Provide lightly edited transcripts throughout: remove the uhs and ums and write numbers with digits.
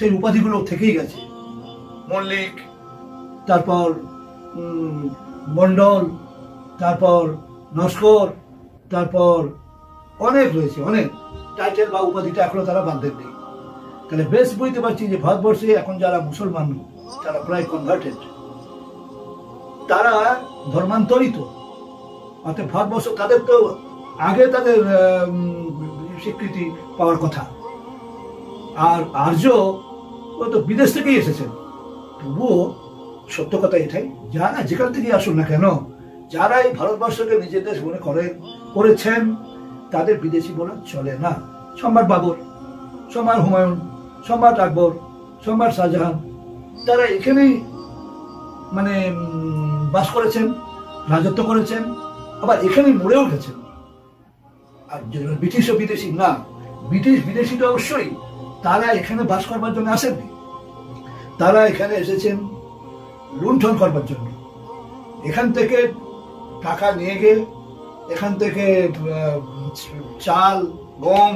সেই উপাধিগুলো থেকেই গেছে। মল্লিক, তারপর মন্ডল, তারপর নস্কর, তারপর অনেক রয়েছে, অনেক টাইটেল বা উপাধিটা এখনো তারা বাদ দেননি। তাহলে বেশ বুঝতে পারছি যে ভারতবর্ষে এখন যারা মুসলমান তারা প্রায় কনভার্টেড, তারা ধর্মান্তরিত, অর্থাৎ ভারতবর্ষ তাদের তো আগে তাদের স্বীকৃতি পাওয়ার কথা। আর আর্য ও তো বিদেশ থেকেই এসেছেন। তবুও সত্য কথা এটাই, যারা যেখান থেকেই আসুন না কেন, যারা এই ভারতবর্ষকে নিজের দেশ মনে করেছেন, তাদের বিদেশি বলা চলে না। সম্রাট বাবর, সম্রাট হুমায়ুন, সম্রাট আকবর, সম্রাট শাহজাহান, তারা এখানেই মানে বাস করেছেন, রাজত্ব করেছেন, আবার এখানেই মরেও গেছেন। আর ব্রিটিশ ও বিদেশি না, ব্রিটিশ বিদেশি তো অবশ্যই, তারা এখানে বাস করবার জন্য আসেননি, তারা এখানে এসেছেন লুণ্ঠন করবার জন্য। এখান থেকে টাকা নিয়ে গিয়ে, এখান থেকে চাল, গম,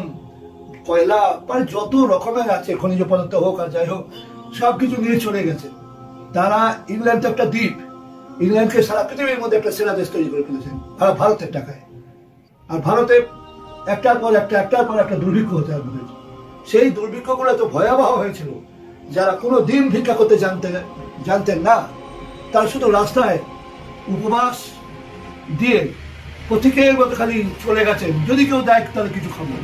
কয়লা, মানে যত রকমের আছে খনিজ পদার্থ হোক আর যাই হোক, সবকিছু নিয়ে চলে গেছে। তারা ইংল্যান্ড তো একটা দ্বীপ, ইংল্যান্ডকে সারা পৃথিবীর মধ্যে একটা সেরা দেশ তৈরি করে ফেলেছেন ভারতের টাকায়। আর ভারতে একটার পর একটা দুর্ভিক্ষ হতে হবে। সেই দুর্ভিক্ষগুলো তো ভয়াবহ হয়েছিল। যারা কোনো দিন ভিক্ষা করতে জানতেন না, তারা শুধু রাস্তায় উপবাস দিয়ে প্রতীকের মতো খালি চলে গেছেন, যদি কেউ দেয় তাহলে কিছু খাবো,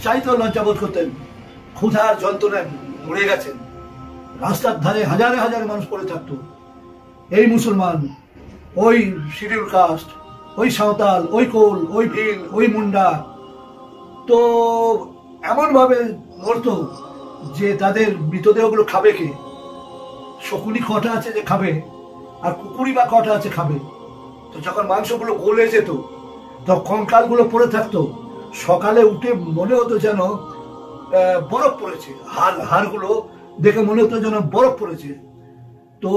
চাইতেও লজ্জাবোধ করতেন। ক্ষুধার যন্ত্রণায় মরে গেছেন, রাস্তার ধারে হাজারে হাজারে মানুষ পড়ে থাকতো। এই মুসলমান, ওই শিডিউল কাস্ট, ওই সাঁওতাল, ওই কোল, ওই ভিল, ওই মুন্ডা, তো এমনভাবে মরতো যে তাদের মৃতদেহগুলো খাবে কে? শকুনি কটা আছে যে খাবে, আর কুকুরি বা কটা আছে খাবে? তো যখন মাংসগুলো গলে যেত, তখন কঙ্কালগুলো পড়ে থাকতো, সকালে উঠে মনে হতো যেন বরফ পড়েছে, হাড়গুলো দেখে মনে হতো যেন বরফ পড়েছে। তো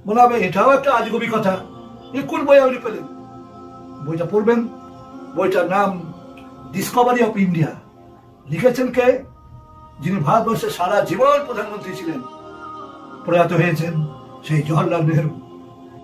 মনে হবে এটাও একটা আজগুবি কথা। এ কোন বই আপনি পেলেন? বইটা পড়বেন, বইটার নাম ডিসকভারি অফ ইন্ডিয়া। লিখেছেন কে? যিনি ভারতবর্ষের সারা জীবন প্রধানমন্ত্রী ছিলেন, প্রয়াত হয়েছেন সেই জওহরলাল নেহরু।